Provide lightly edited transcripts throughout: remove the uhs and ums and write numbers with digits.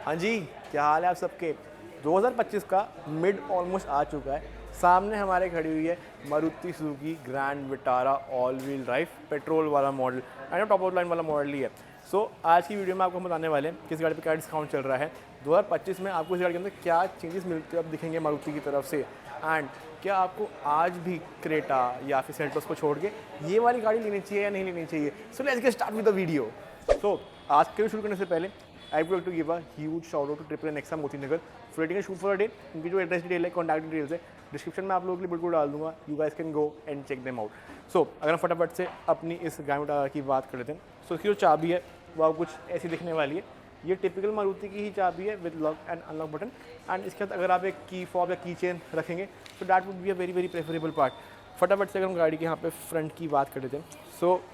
हाँ जी, क्या हाल है आप सबके। 2025 का मिड ऑलमोस्ट आ चुका है। सामने हमारे खड़ी हुई है Maruti Suzuki Grand Vitara all wheel drive petrol वाला model and top out line वाला मॉडल ही है। आज की वीडियो में आपको हम बताने वाले हैं किस गाड़ी पे क्या डिस्काउंट चल रहा है 2025 में, आपको इस गाड़ी के अंदर क्या चेंजेस मिलते हैं अब दिखेंगे मारुति की तरफ से, एंड क्या आपको आज भी क्रेटा या फिर सेल्टोस को छोड़ के ये वाली गाड़ी लेनी चाहिए या नहीं लेनी चाहिए। So let's get start with the video. आज के वीडियो शुरू करने से पहले I would like to give a huge shout out to triple Nexa Moti Nagar for rating shoot for a day. उनकी जो एड्रेस डिटेल है, कॉन्टैक्ट डिटेल्स है, डिस्क्रिप्शन में आप लोगों के लिए बिल्कुल डाल दूंगा। You guys can go and check them out. अगर हम फटाफट से अपनी इस गाड़ी की बात कर लेते हैं। इसकी जो चाबी है वो आप कुछ ऐसी दिखने वाली है। ये टिपिकल मारुति की ही चाबी है with lock and unlock button, and इसके साथ अगर आप एक की फॉब या की चेन रखेंगे तो that would be a very very preferable part. फटाफट से अगर हम गाड़ी के यहाँ पे फ्रंट की बात कर लेते हैं,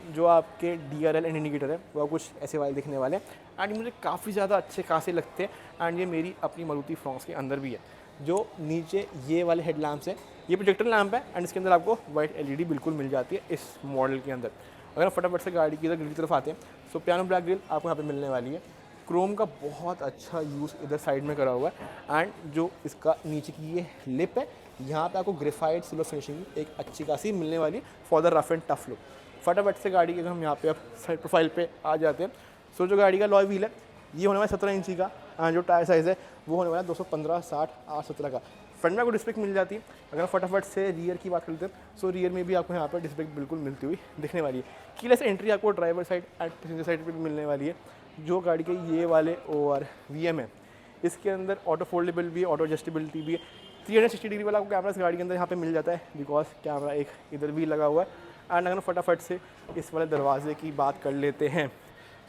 जो आपके DRL एंड इंडिकेटर है वो कुछ ऐसे वाले दिखने वाले हैं, एंड मुझे काफ़ी ज़्यादा अच्छे खासे लगते हैं। एंड ये मेरी अपनी मारुति फ्रॉन्क्स के अंदर भी है। जो नीचे ये वाले हेड लैम्प्स हैं, ये प्रोजेक्टर लैम्प है, एंड इसके अंदर आपको वाइट LED बिल्कुल मिल जाती है इस मॉडल के अंदर। अगर हम फटाफट से गाड़ी की इधर ग्रिल की तरफ आते हैं, पियानो ब्लैक ग्रिल आपको यहाँ पे मिलने वाली है। क्रोम का बहुत अच्छा यूज़ इधर साइड में करा हुआ है, एंड जो इसका नीचे की ये लिप है, यहाँ पे आपको ग्रेफाइट सिल्वर फिनिशिंग एक अच्छी खासी मिलने वाली है for the rough and tough look. फटाफट से गाड़ी के हम यहाँ पे अब साइड प्रोफाइल पे आ जाते हैं। जो गाड़ी का लॉय व्हील है ये होने वाला 17 इंची का, एंड जो टायर साइज़ है वो होने वाला 215 60 817 का। फ्रंट में आपको डिस्क ब्रेक मिल जाती है। अगर फटाफट से रियर की बात करते हैं, रियर में भी आपको यहाँ पर डिस्क ब्रेक बिल्कुल मिलती हुई दिखने वाली है। कीलेस एंट्री आपको driver side and passenger side पर भी मिलने वाली है। जो गाड़ी के ये वाले ORVM है, इसके अंदर ऑटो फोल्डेबल भी है, ऑटो एडजस्टेबिलिटी भी है। 360 डिग्री वाला आपको कैमरा इस गाड़ी के अंदर यहाँ पे मिल जाता है, बिकॉज कैमरा एक इधर भी लगा हुआ है। एंड अगर फटाफट से इस वाले दरवाजे की बात कर लेते हैं,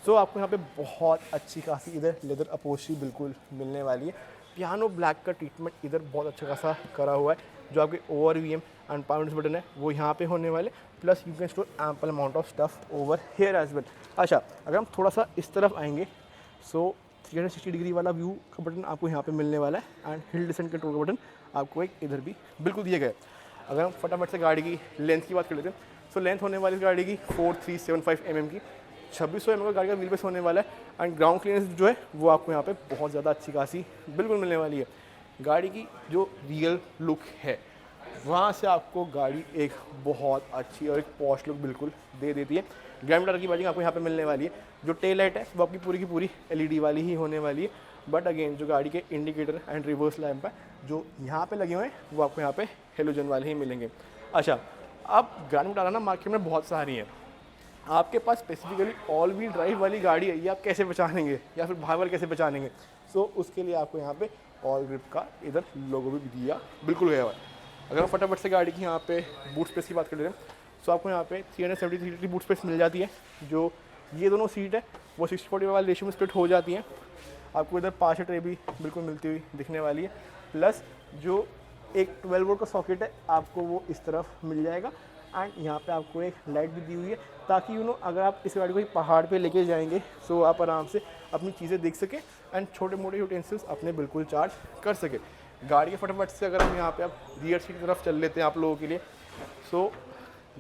आपको यहाँ पे बहुत अच्छी खासी इधर लेदर अपोस्ट्री बिल्कुल मिलने वाली है। पियानो ब्लैक का ट्रीटमेंट इधर बहुत अच्छा खासा करा हुआ है। जो आपके ORVM एंड पावर बटन है वो यहाँ पे होने वाले, plus you can store ample amount of stuff over here as well. अच्छा, अगर हम थोड़ा सा इस तरफ आएंगे, 360 डिग्री वाला व्यू का बटन आपको यहाँ पे मिलने वाला है, एंड हिल डिसेंट कंट्रोल का बटन आपको एक इधर भी बिल्कुल दिए गए। अगर हम फटाफट से गाड़ी की लेंथ की बात कर लेते हैं, लेंथ होने वाली इस गाड़ी की 4375 mm की, 2600 mm का गाड़ी का व्हील बेस होने वाला है, एंड ग्राउंड क्लियरेंस जो है वो आपको यहाँ पे बहुत ज़्यादा अच्छी खासी बिल्कुल मिलने वाली है। गाड़ी की जो रियल लुक है वहाँ से आपको गाड़ी एक बहुत अच्छी और एक पॉश लुक बिल्कुल दे देती है। ग्रैंड विटारा की बाइजिंग आपको यहाँ पे मिलने वाली है। जो टेल लाइट है वो आपकी पूरी की पूरी LED वाली ही होने वाली है, बट अगेन जो गाड़ी के इंडिकेटर एंड रिवर्स लैंप है जो यहाँ पे लगे हुए हैं वो आपको यहाँ पे हेलोजन वाले ही मिलेंगे। अच्छा, अब ग्रैंड विटारा ना मार्केट में बहुत सारी हैं, आपके पास स्पेसिफिकली ऑल व्हील ड्राइव वाली गाड़ी है, ये आप कैसे पहचानेंगे या फिर भाई वाले कैसे पहचानेंगे। उसके लिए आपको यहाँ पे ऑल ग्रिप का इधर लोगो भी दिया बिल्कुल गया हुआ है। अगर हम फटाफट से गाड़ी की यहाँ पे बूट स्पेस की बात कर लेते हैं, आपको यहाँ पे 373 की बूट स्पेस मिल जाती है। जो ये दोनों सीट है वो 60-40 वाले रेशियो में स्प्लिट हो जाती हैं। आपको इधर 5 ट्रे भी बिल्कुल मिलती हुई दिखने वाली है, प्लस जो एक 12 वोल्ट का सॉकेट है आपको वो इस तरफ मिल जाएगा, एंड यहाँ पे आपको एक लाइट भी दी हुई है ताकि अगर आप इस गाड़ी को पहाड़ पे लेके जाएंगे आप आराम से अपनी चीज़ें देख सकें एंड छोटे मोटे यूटेंसिल्स अपने बिल्कुल चार्ज कर सके। गाड़ी के फटाफट से अगर हम यहाँ पे आप रियर सीट की तरफ चल लेते हैं आप लोगों के लिए,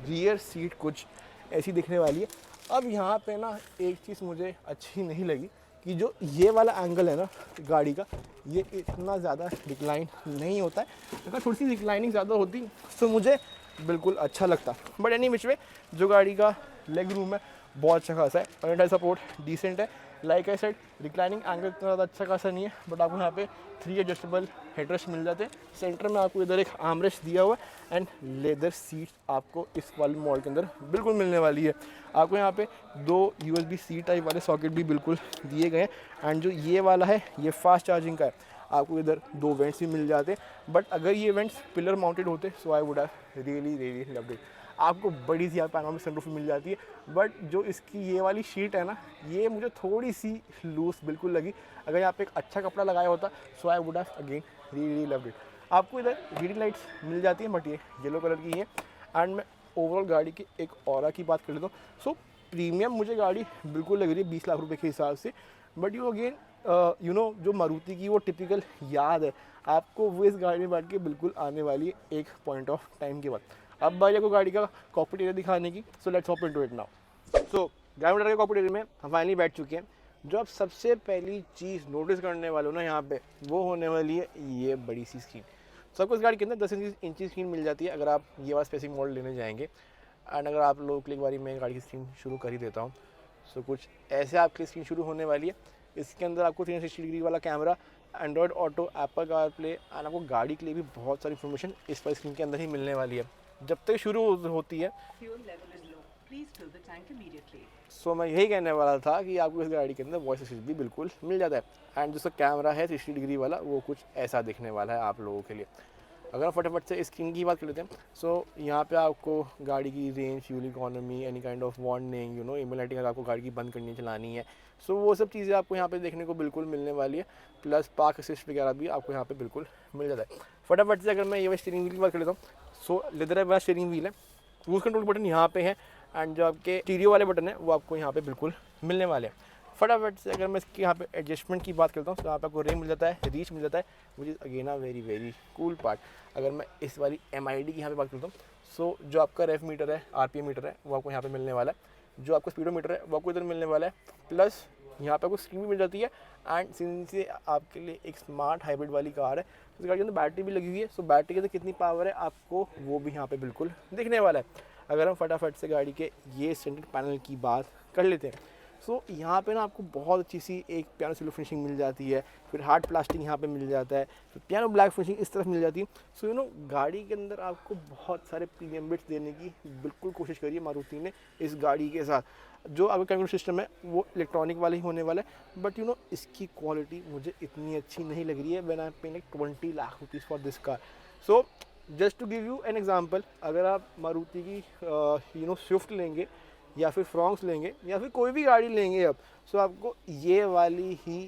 रियर सीट कुछ ऐसी दिखने वाली है। अब यहाँ पे ना एक चीज़ मुझे अच्छी नहीं लगी कि जो ये वाला एंगल है ना गाड़ी का, ये इतना ज़्यादा डिक्लाइन नहीं होता है। अगर थोड़ी सी डिक्लाइनिंग ज़्यादा होती तो मुझे बिल्कुल अच्छा लगता, बट एनी विच वे जो गाड़ी का लेग रूम है बहुत अच्छा खासा है, पैरेंटाइल सपोर्ट डिसेंट है। Like I said, reclining angle इतना ज़्यादा अच्छा खासा नहीं है, बट आपको यहाँ पे 3 एडजस्टेबल हेडरेस्ट मिल जाते हैं। सेंटर में आपको इधर एक आर्मरेस्ट दिया हुआ है, एंड लेदर सीट आपको इस वाले मॉडल के अंदर बिल्कुल मिलने वाली है। आपको यहाँ पे 2 USB-C टाइप वाले सॉकेट भी बिल्कुल दिए गए हैं, एंड जो ये वाला है ये फास्ट चार्जिंग का है। आपको इधर 2 वेंट्स भी मिल जाते, बट अगर ये वेंट्स पिलर माउंटेड होते आई would have really loved it. आपको बड़ी सी यहाँ पैनोरामिक सनरूफ मिल जाती है, बट जो इसकी ये वाली शीट है ना, ये मुझे थोड़ी सी लूज बिल्कुल लगी। अगर यहाँ पे एक अच्छा कपड़ा लगाया होता आई would have again really loved it. आपको इधर रीडिंग लाइट्स मिल जाती हैं, बट ये येलो कलर की है। एंड मैं ओवरऑल गाड़ी की एक ऑरा की बात कर लेता हूँ, प्रीमियम मुझे गाड़ी बिल्कुल लग रही है 20 लाख रुपए के हिसाब से, बट अगेन जो मारुति की वो टिपिकल याद है आपको, वो इस गाड़ी में बैठ के बिल्कुल आने वाली है एक पॉइंट ऑफ टाइम के बाद। अब भाई को गाड़ी का कॉकपिट एरिया दिखाने की, let's hop into it now. Grand Vitara के कॉकपिट एरिया में हम फाइनली बैठ चुके हैं। जो आप सबसे पहली चीज़ नोटिस करने वाले हो ना यहाँ पे, वो होने वाली है ये बड़ी सी स्क्रीन। सबको इस गाड़ी के अंदर 10 इंच की स्क्रीन मिल जाती है अगर आप ये वाला स्पेसिफिक मॉडल लेने जाएंगे। एंड अगर आप लोग एक बारी मैं गाड़ी की स्क्रीन शुरू कर ही देता हूँ, सो कुछ ऐसे आपकी स्क्रीन शुरू होने वाली है। इसके अंदर आपको 360 डिग्री वाला camera, Android auto, Apple car play, and आपको गाड़ी के लिए भी बहुत सारी इन्फॉर्मेशन इस वाली स्क्रीन के अंदर ही मिलने वाली है। जब तक शुरू होती है, सो मैं यही कहने वाला था कि आपको इस गाड़ी के अंदर वॉइस असिस्ट भी बिल्कुल मिल जाता है। एंड जो कैमरा है 360 डिग्री वाला, वो कुछ ऐसा दिखने वाला है आप लोगों के लिए। अगर हम फटाफट से स्क्रीन की बात कर लेते हैं, सो यहाँ पे आपको गाड़ी की range, fuel economy, any kind of warning, you know email lighting, अगर आपको गाड़ी की बंद करनी चलानी है, सो वो सब चीज़ें आपको यहाँ पे देखने को बिल्कुल मिलने वाली है। प्लस पार्क असिस्ट वगैरह भी आपको यहाँ पे बिल्कुल मिल जाता है। फटाफट से अगर मैं ये स्टीयरिंग व्हील की बात कर लेता हूँ, सो लेदर वाला स्टीयरिंग व्हील है, क्रूज कंट्रोल बटन यहाँ पे है, एंड जो आपके स्टीरियो वाले बटन है वो आपको यहाँ पे बिल्कुल मिलने वाले हैं। फटाफट से अगर मैं इसकी यहाँ पे एडजस्टमेंट की बात करता हूँ, तो यहाँ पे आपको रेम मिल जाता है, रीच मिल जाता है, which is again a very very cool part. अगर मैं इस वाली MID की यहाँ पे बात करता हूँ, सो जो आपका रेफ मीटर है, RPM मीटर है, वो आपको यहाँ पे मिलने वाला है। जो आपका स्पीडोमीटर है वो आपको इधर मिलने वाला है। प्लस यहाँ पे आपको स्क्रीन भी मिल जाती है। एंड सिंस ये आपके लिए एक स्मार्ट हाइब्रिड वाली कार है, इस गाड़ी के अंदर बैटरी भी लगी हुई है, सो बैटरी के अंदर कितनी पावर है आपको वो भी यहाँ पे बिल्कुल दिखने वाला है। अगर हम फटाफट से गाड़ी के ये सेंटर पैनल की बात कर लेते हैं, सो यहाँ पे ना आपको बहुत अच्छी सी एक पियानो सिल्वर फिनिशिंग मिल जाती है, फिर हार्ड प्लास्टिक यहाँ पे मिल जाता है, फिर पियानो ब्लैक फिनिशिंग इस तरफ मिल जाती है। सो यू नो गाड़ी के अंदर आपको बहुत सारे प्रीमियम बिट्स देने की बिल्कुल कोशिश करी है मारुति ने इस गाड़ी के साथ। जो आपका कंट्रोल सिस्टम है वो इलेक्ट्रॉनिक वाला ही होने वाला है, बट यू नो इसकी क्वालिटी मुझे इतनी अच्छी नहीं लग रही है when I am paying like 20 lakh rupees for this car. So just to give you an example, अगर आप मारुति की यू नो स्विफ्ट लेंगे या फिर फ्रॉन्क्स लेंगे या फिर कोई भी गाड़ी लेंगे अब, सो आपको ये वाली ही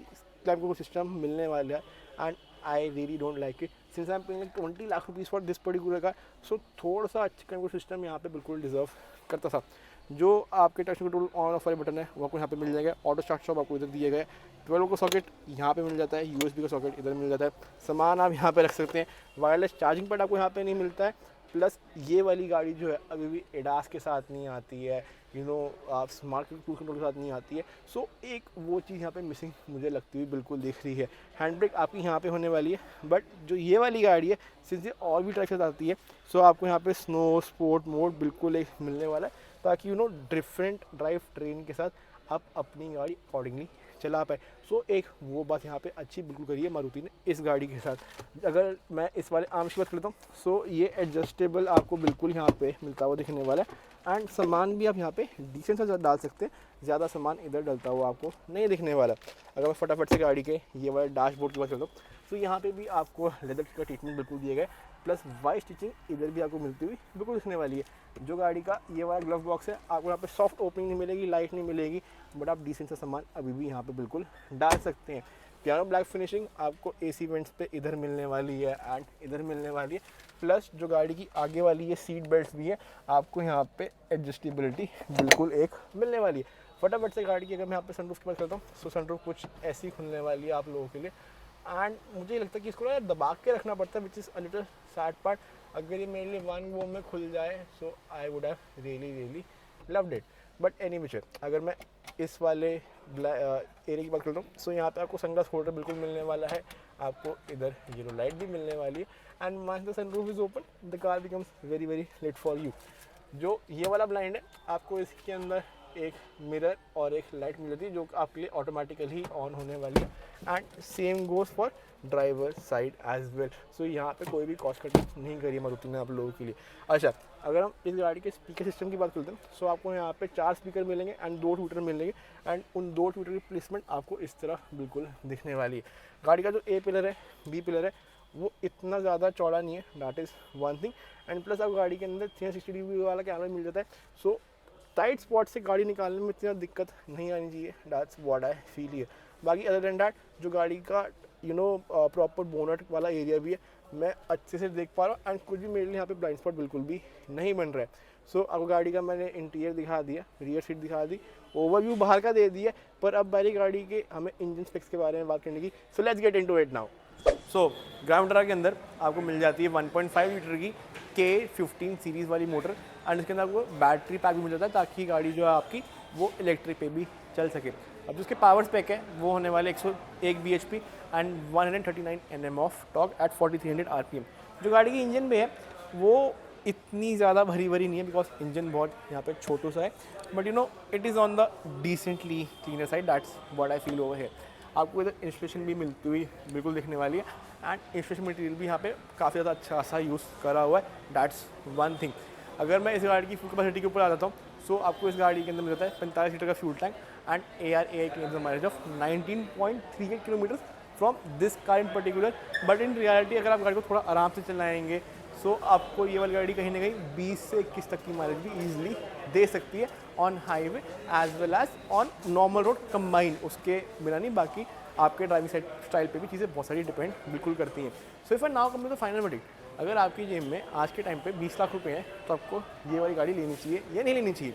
क्लाइम सिस्टम मिलने वाला है। And I really don't like it since I am paying 20 lakh rupees for this particular car. So थोड़ा सा अच्छा क्लाइम सिस्टम यहाँ पे बिल्कुल डिजर्व करता था। जो आपके टच कंट्रोल ऑन ऑफ वाले बटन है वो आपको यहाँ पे मिल जाएगा। ऑटो स्टार्ट स्टॉप आपको इधर दिए गए, 12 का सॉकेट यहाँ पे मिल जाता है, USB का सॉकेट इधर मिल जाता है, सामान आप यहाँ पे रख सकते हैं। वायरलेस चार्जिंग पॉइंट आपको यहाँ पे नहीं मिलता है। प्लस ये वाली गाड़ी जो है अभी भी एडास के साथ नहीं आती है, यू नो आप स्मार्ट क्रूज कंट्रोल के साथ नहीं आती है। सो एक वो चीज़ यहाँ पे मिसिंग मुझे लगती हुई बिल्कुल दिख रही है। हैंड ब्रेक आपकी यहाँ पे होने वाली है, बट जो ये वाली गाड़ी है सिंस ये और भी ड्राइव के साथ आती है, सो आपको यहाँ पे स्नो स्पोर्ट मोड बिल्कुल एक मिलने वाला है, ताकि you know different drive train के साथ आप अपनी गाड़ी अकॉर्डिंगली चला पाए। सो एक वो बात यहाँ पे अच्छी बिल्कुल करी है मारुति ने इस गाड़ी के साथ। अगर मैं इस वाले आर्म्स की बात करता हूँ, सो ये एडजस्टेबल आपको बिल्कुल यहाँ पे मिलता हुआ दिखने वाला है। एंड सामान भी आप यहाँ पे डिसेंट सा डाल सकते हैं, ज़्यादा सामान इधर डलता हुआ आपको नहीं दिखने वाला। अगर मैं फटाफट से गाड़ी के ये वाले डैशबोर्ड की बात करता हूँ, तो यहाँ पे भी आपको लेदर का ट्रीटमेंट बिल्कुल दिया गया है, प्लस वाइट स्टिचिंग इधर भी आपको मिलती हुई बिल्कुल दिखने वाली है। जो गाड़ी का ये वाला ग्लव बॉक्स है, आपको यहाँ पे सॉफ्ट ओपनिंग नहीं मिलेगी, लाइट नहीं मिलेगी, बट आप डिसेंट सा सामान अभी भी यहाँ पे बिल्कुल डाल सकते हैं। पियानो ब्लैक फिनिशिंग आपको AC वेंट्स पे इधर मिलने वाली है एंड इधर मिलने वाली है। प्लस जो गाड़ी की आगे वाली ये सीट बेल्ट भी है, आपको यहाँ पे एडजस्टेबिलिटी बिल्कुल एक मिलने वाली है। फटाफट से गाड़ी की अगर मैं यहाँ पे सनरूफ की बात करता हूँ, सो सनरूफ कुछ ऐसी खुलने वाली है आप लोगों के लिए। एंड मुझे लगता है कि इसको ना दबा के रखना पड़ता है, which is a little sad part. अगर ये मेरे लिए वन गो में खुल जाए, so I would have really loved it. But any which, अगर मैं इस वाले एरिया की बात करता हूँ, सो यहाँ पे आपको सनग्लास होल्डर बिल्कुल मिलने वाला है, आपको इधर येलो लाइट भी मिलने वाली है। And once the sunroof is open, the car becomes very late for you. जो ये वाला ब्लाइंड है, आपको इसके अंदर एक मिरर और एक लाइट मिल जाती है, जो आपके लिए ऑटोमेटिकली ऑन होने वाली है। And same goes for driver side as well. So यहाँ पे कोई भी कॉस्ट कटिंग नहीं करी मारुति ने आप लोगों के लिए। अच्छा, अगर हम इस गाड़ी के स्पीकर सिस्टम की बात करते हैं, सो आपको यहाँ पे 4 स्पीकर मिलेंगे एंड 2 ट्विटर मिलेंगे। एंड उन 2 ट्विटर की प्लेसमेंट आपको इस तरह बिल्कुल दिखने वाली है। गाड़ी का जो A पिलर है, B पिलर है, वो इतना ज़्यादा चौड़ा नहीं है, that is one thing. And plus आपको गाड़ी के अंदर 360 डिग्री वाला कैमरा मिल जाता है। सो टाइट स्पॉट से गाड़ी निकालने में इतना दिक्कत नहीं आनी चाहिए, that's what I feel here. बाकी अदर देन दैट, जो गाड़ी का यू नो प्रॉपर बोनट वाला एरिया भी है, मैं अच्छे से देख पा रहा हूँ। एंड कुछ भी मेरे लिए यहाँ पे ब्लाइंड स्पॉट बिल्कुल भी नहीं बन रहा है। सो अब गाड़ी का मैंने इंटीरियर दिखा दिया, रियर सीट दिखा दी, ओवरव्यू बाहर का दे दिया, पर अब बारी गाड़ी के हमें इंजन स्पेक्स के बारे में बात करने की। सो let's get into it now. So ground Vitara के अंदर आपको मिल जाती है 1.5 लीटर की K15 सीरीज़ वाली मोटर। एंड इसके अंदर आपको बैटरी पैक भी मिल जाता है, ताकि गाड़ी जो है आपकी वो इलेक्ट्रिक पे भी चल सके। अब जो उसके पावर स्पेक है वो होने वाले 101 bhp and 139 Nm of torque eight 4300 RPM। जो गाड़ी की इंजन में है वो इतनी ज़्यादा भरी भरी नहीं है, बिकॉज इंजन बहुत यहाँ पे छोटू सा है, but you no it is on the decently cleaner side, that's what I feel over here. आपको इधर इंस्टॉलेशन भी मिलती हुई बिल्कुल दिखने वाली है, एंड इंस्टॉलेशन मटेरियल भी यहाँ पे काफ़ी ज़्यादा अच्छा सा यूज़ करा हुआ है, दैट्स वन थिंग। अगर मैं इस गाड़ी की फुल कैपेसिटी के ऊपर आ जाता हूँ, सो आपको इस गाड़ी के अंदर मिल जाता है 45 लीटर का fuel tank and ARAI claims a mileage of 19.38 kilometre from this car in particular. But in reality अगर आप गाड़ी को थोड़ा आराम से चलाएंगे, सो आपको ये वाली गाड़ी कहीं ना कहीं 20 से 21 तक की माइलेज भी ईजिली दे सकती है on highway as well as on normal road combine. उसके बिना नहीं, बाकी आपके ड्राइविंग स्टाइल पे भी चीज़ें बहुत सारी डिपेंड बिल्कुल करती हैं। So if I now come to the final verdict, अगर आपकी जेब में आज के टाइम पे 20 लाख रुपए हैं तो आपको ये वाली गाड़ी लेनी चाहिए या नहीं लेनी चाहिए।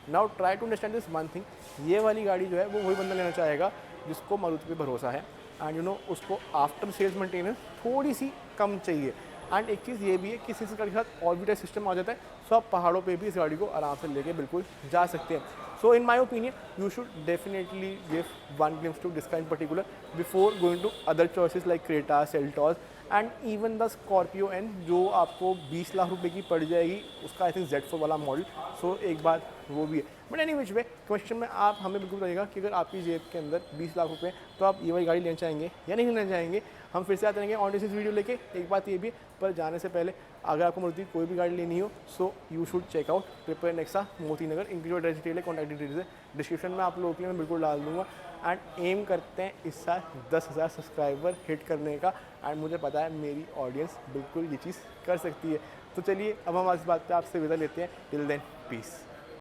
Now try to understand this one thing, ये वाली गाड़ी जो है वो वही बंदा लेना चाहेगा जिसको मारुति पे भरोसा है, एंड यू नो उसको आफ्टर सेल्स मेंटेनेंस थोड़ी सी कम चाहिए। एंड एक चीज़ ये भी है कि इस गाड़ी के साथ ऑर्बिटर सिस्टम आ जाता है, सो आप पहाड़ों पे भी इस गाड़ी को आराम से लेके बिल्कुल जा सकते हैं। So in my opinion you should definitely give one glimpse to this car in particular before going to other choices like Creta, Seltos and even the Scorpio N, जो आपको 20 लाख रुपए की पड़ जाएगी, उसका आई थिंक Z4 वाला model. सो एक बात वो भी है। But any which way question में आप हमें बिल्कुल बताइएगा कि अगर आपकी जेब के अंदर 20 लाख रुपए तो आप ये वाली गाड़ी लेना चाहेंगे या नहीं लेना चाहेंगे। हम फिर से आते रहेंगे ऑन दिस वीडियो लेके। एक बात ये भी, पर जाने से पहले अगर आपको मारुति कोई भी गाड़ी लेनी हो, so you should check out triple Nexa Moti Nagar. इनकी जो एड्रेस डिटेल है, कॉन्टैक्ट डिटेल्स है डिस्क्रिप्शन में आप लोगों के लिए मैं बिल्कुल डाल दूंगा। एंड एम करते हैं इस साल 10,000 सब्सक्राइबर हिट करने का, एंड मुझे पता है मेरी ऑडियंस बिल्कुल ये चीज़ कर सकती है। तो चलिए अब हम इस बात पे आपसे विदा लेते हैं। Till then piece.